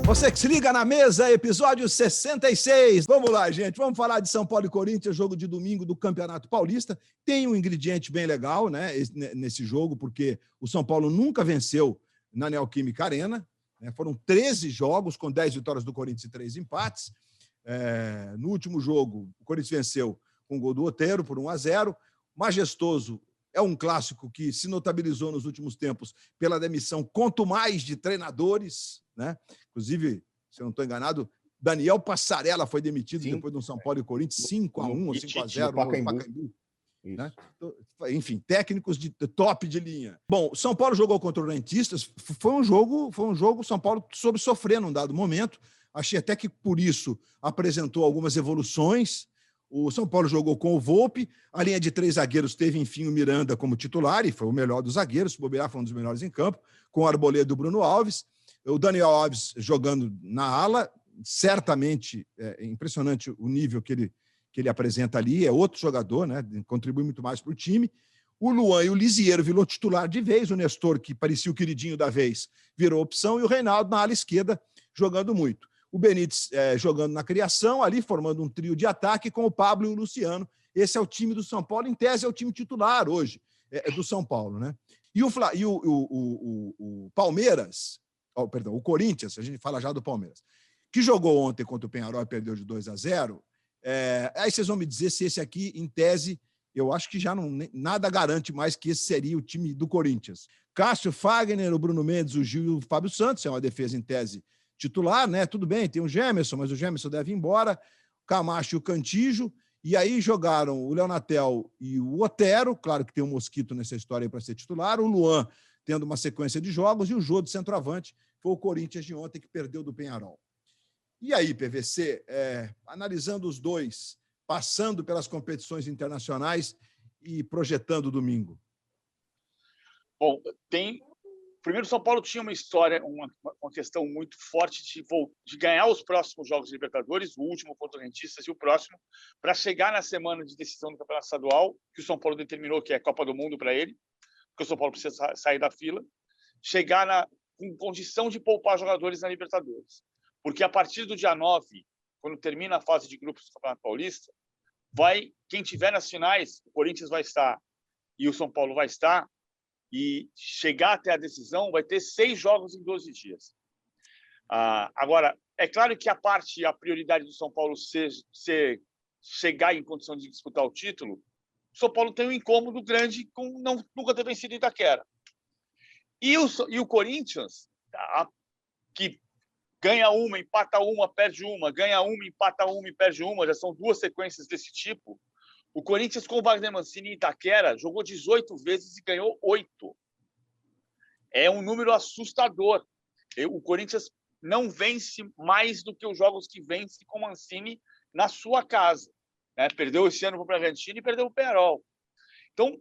Você que se liga na mesa, episódio 66. Vamos lá, gente. Vamos falar de São Paulo e Corinthians, jogo de domingo do Campeonato Paulista. Tem um ingrediente bem legal, né, nesse jogo, porque o São Paulo nunca venceu na Neoquímica Arena. Foram 13 jogos, com 10 vitórias do Corinthians e 3 empates. No último jogo, o Corinthians venceu com o gol do Otero por 1-0. Majestoso é um clássico que se notabilizou nos últimos tempos pela demissão, quanto mais de treinadores, né? Inclusive, se eu não estou enganado, Daniel Passarella foi demitido depois do São Paulo e Corinthians, 5-1 ou 5-0 no Pacaembu. Né? Enfim, técnicos de top de linha. Bom, São Paulo jogou contra o Rentistas, foi um jogo São Paulo soube sofrer num dado momento. Achei até que por isso apresentou algumas evoluções. O São Paulo jogou com o Volpi, a linha de 3 zagueiros teve, enfim, o Miranda como titular, e foi o melhor dos zagueiros, o Bobear foi um dos melhores em campo, com o Arboleda e o Bruno Alves. O Daniel Alves jogando na ala, certamente é impressionante o nível que ele apresenta ali, é outro jogador, né? Contribui muito mais para o time. O Luan e o Lisieiro virou titular de vez, o Nestor, que parecia o queridinho da vez, virou opção, e o Reinaldo na ala esquerda jogando muito. O Benítez jogando na criação, ali formando um trio de ataque com o Pablo e o Luciano. Esse é o time do São Paulo, em tese é o time titular hoje do São Paulo, né? E o Palmeiras, o Corinthians, a gente fala já do Palmeiras, que jogou ontem contra o Peñarol e perdeu de 2-0. Aí vocês vão me dizer se esse aqui, em tese, eu acho que já nada garante mais que esse seria o time do Corinthians. Cássio, Fagner, o Bruno Mendes, o Gil e o Fábio Santos, é uma defesa em tese titular, né? Tudo bem, tem o Gemerson, mas o Gemerson deve ir embora, o Camacho e o Cantillo, e aí jogaram o Leonatel e o Otero, claro que tem um mosquito nessa história aí para ser titular, o Luan tendo uma sequência de jogos, e o Jô de centroavante foi o Corinthians de ontem que perdeu do Peñarol. E aí, PVC, analisando os dois, passando pelas competições internacionais e projetando o domingo. Bom, primeiro, o São Paulo tinha uma história, uma questão muito forte de ganhar os próximos jogos de Libertadores, o último contra o Rentistas e o próximo, para chegar na semana de decisão do Campeonato Estadual, que o São Paulo determinou que é a Copa do Mundo para ele, porque o São Paulo precisa sair da fila, chegar com condição de poupar jogadores na Libertadores. Porque a partir do dia 9, quando termina a fase de grupos do Campeonato Paulista, quem tiver nas finais, o Corinthians vai estar e o São Paulo vai estar, e chegar até a decisão vai ter 6 jogos em 12 dias. Agora, é claro que a prioridade do São Paulo chegar em condição de disputar o título, o São Paulo tem um incômodo grande com nunca ter vencido Itaquera. E o Corinthians, que ganha uma, empata uma, perde uma, ganha uma, empata uma e perde uma, já são 2 sequências desse tipo. O Corinthians, com o Wagner Mancini em Itaquera, jogou 18 vezes e ganhou 8. É um número assustador. O Corinthians não vence mais do que os jogos que vence com o Mancini na sua casa. Né? Perdeu esse ano para o Bragantino e perdeu o Peñarol. Então,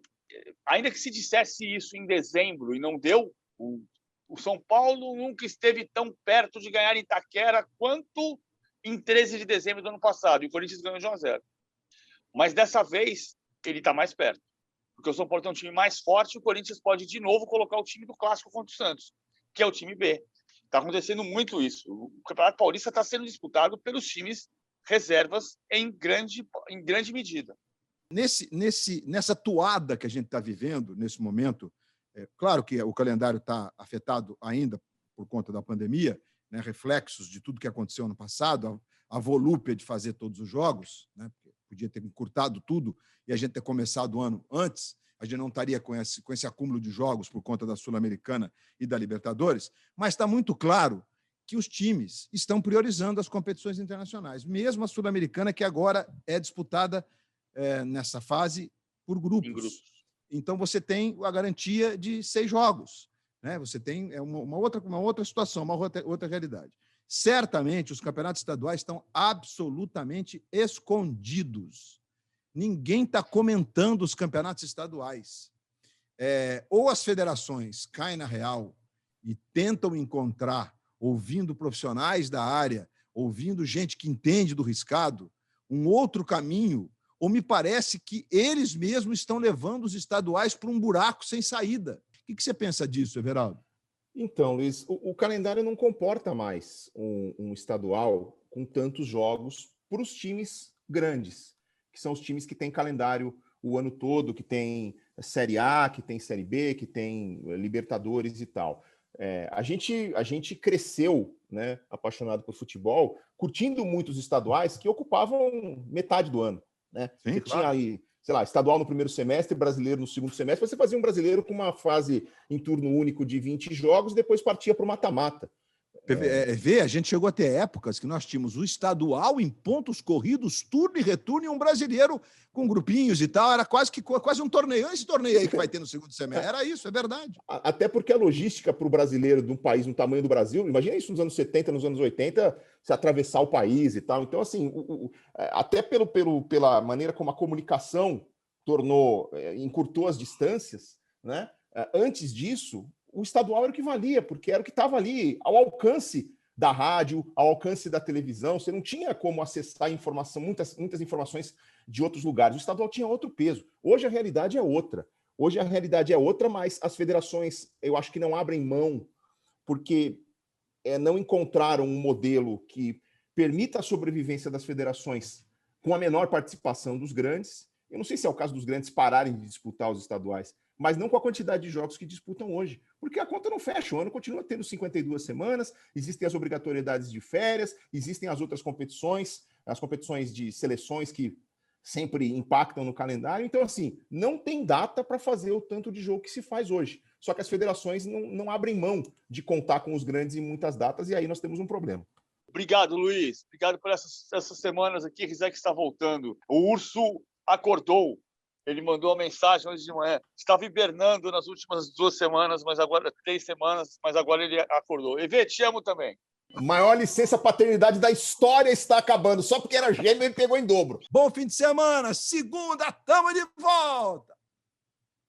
ainda que se dissesse isso em dezembro e não deu, o São Paulo nunca esteve tão perto de ganhar em Itaquera quanto em 13 de dezembro do ano passado. E o Corinthians ganhou de 1-0. Mas dessa vez, ele está mais perto. Porque o São Paulo tem um time mais forte e o Corinthians pode, de novo, colocar o time do Clássico contra o Santos, que é o time B. Está acontecendo muito isso. O Campeonato Paulista está sendo disputado pelos times reservas em grande medida. Nessa toada que a gente está vivendo, nesse momento, claro que o calendário está afetado ainda por conta da pandemia, né, reflexos de tudo que aconteceu no passado, a volúpia de fazer todos os jogos, né, podia ter encurtado tudo e a gente ter começado o ano antes, a gente não estaria com esse acúmulo de jogos por conta da Sul-Americana e da Libertadores, mas está muito claro que os times estão priorizando as competições internacionais, mesmo a Sul-Americana, que agora é disputada nessa fase por grupos. Então, você tem a garantia de 6 jogos. Né? Você tem uma outra situação, uma outra realidade. Certamente, os campeonatos estaduais estão absolutamente escondidos. Ninguém está comentando os campeonatos estaduais. Ou as federações caem na real e tentam encontrar, ouvindo profissionais da área, ouvindo gente que entende do riscado, um outro caminho, ou me parece que eles mesmos estão levando os estaduais para um buraco sem saída. O que você pensa disso, Everaldo? Então, Luiz, o calendário não comporta mais um estadual com tantos jogos para os times grandes, que são os times que têm calendário o ano todo, que tem Série A, que tem Série B, que tem Libertadores e tal. A gente cresceu, né, apaixonado por futebol, curtindo muitos estaduais que ocupavam metade do ano. Né? Sim, Você claro. tinha aí, sei lá, estadual no primeiro semestre, brasileiro no segundo semestre, você fazia um brasileiro com uma fase em turno único de 20 jogos, depois partia para o mata-mata. A gente chegou a ter épocas que nós tínhamos o estadual em pontos corridos, turno e retorno, e um brasileiro com grupinhos e tal. Era quase um torneio. Esse torneio aí que vai ter no segundo semestre. Era isso, é verdade. Até porque a logística para o brasileiro de um país no tamanho do Brasil, imagina isso nos anos 70, nos anos 80, se atravessar o país e tal. Então, assim, até pela maneira como a comunicação encurtou as distâncias, né? Antes disso, o estadual era o que valia, porque era o que estava ali ao alcance da rádio, ao alcance da televisão. Você não tinha como acessar informação, muitas informações de outros lugares. O estadual tinha outro peso. Hoje a realidade é outra. Mas as federações, eu acho que não abrem mão, porque não encontraram um modelo que permita a sobrevivência das federações com a menor participação dos grandes. Eu não sei se é o caso dos grandes pararem de disputar os estaduais, mas não com a quantidade de jogos que disputam hoje, porque a conta não fecha, o ano continua tendo 52 semanas, existem as obrigatoriedades de férias, existem as outras competições, as competições de seleções que sempre impactam no calendário, então assim, não tem data para fazer o tanto de jogo que se faz hoje, só que as federações não abrem mão de contar com os grandes em muitas datas, e aí nós temos um problema. Obrigado, Luiz. Obrigado por essas semanas aqui. Rizek está voltando. O urso acordou. Ele mandou uma mensagem hoje de manhã. Estava hibernando nas últimas 2 semanas, mas agora 3 semanas, mas agora ele acordou. Evê, te amo também. A maior licença paternidade da história está acabando. Só porque era gêmeo, ele pegou em dobro. Bom fim de semana. Segunda, tamo de volta.